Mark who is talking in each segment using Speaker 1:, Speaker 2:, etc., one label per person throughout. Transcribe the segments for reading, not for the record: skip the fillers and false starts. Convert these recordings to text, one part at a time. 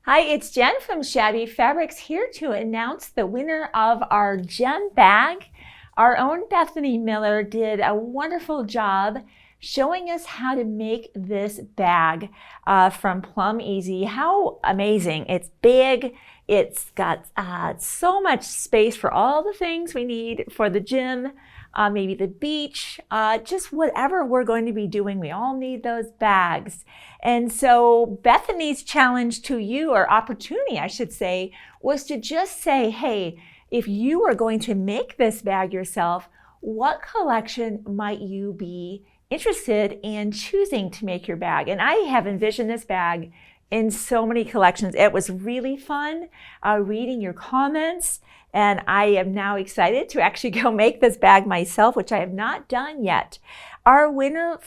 Speaker 1: Hi, it's Jen from Shabby Fabrics here to announce the winner of our gem bag. Our own Bethany Miller did a wonderful job showing us how to make this bag from Plum Easy. How amazing. It's big. It's got so much space for all the things we need for the gym, maybe the beach, just whatever we're going to be doing. We all need those bags. And so Bethany's challenge to you, or opportunity, I should say, was to just say, hey, if you are going to make this bag yourself, what collection might you be interested in choosing to make your bag? And I have envisioned this bag in so many collections. It was really fun reading your comments, and I am now excited to actually go make this bag myself, which I have not done yet. Our winner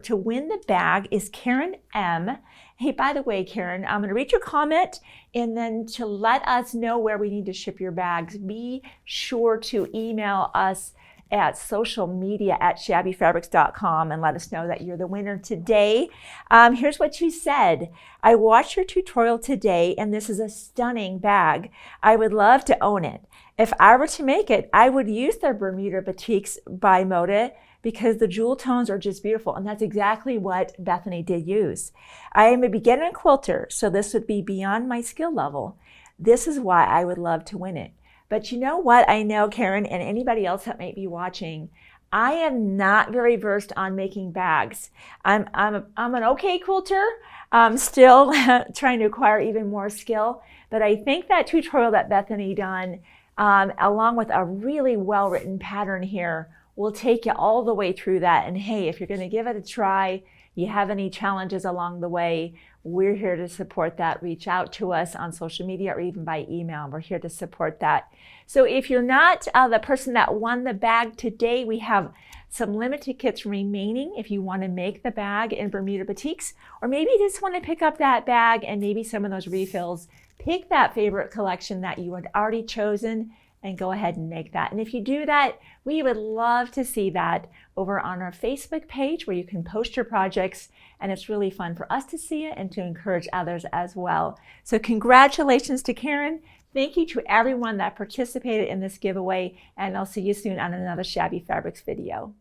Speaker 1: to win the bag is Karen M. Hey, by the way, Karen, I'm going to read your comment, and then to let us know where we need to ship your bags, be sure to email us at social media at shabbyfabrics.com and let us know that you're the winner today. Here's what you said. I watched your tutorial today, and this is a stunning bag. I would love to own it. If I were to make it, I would use their Bermuda Batiks by Moda because the jewel tones are just beautiful. And that's exactly what Bethany did use. I am a beginner quilter, so this would be beyond my skill level. This is why I would love to win it. But you know what? I know, Karen, and anybody else that might be watching, I am not very versed on making bags. I'm an okay quilter. I'm still trying to acquire even more skill. But I think that tutorial that Bethany done, along with a really well-written pattern here, will take you all the way through that. And hey, if you're going to give it a try, you have any challenges along the way, we're here to support that. Reach out to us on social media or even by email. We're here to support that. So if you're not the person that won the bag today, we have some limited kits remaining if you want to make the bag in Bermuda Batiks, or maybe you just want to pick up that bag and maybe some of those refills. Pick that favorite collection that you had already chosen and go ahead and make that. And if you do that, we would love to see that over on our Facebook page where you can post your projects, and it's really fun for us to see it and to encourage others as well. So congratulations to Karen. Thank you to everyone that participated in this giveaway, and I'll see you soon on another Shabby Fabrics video.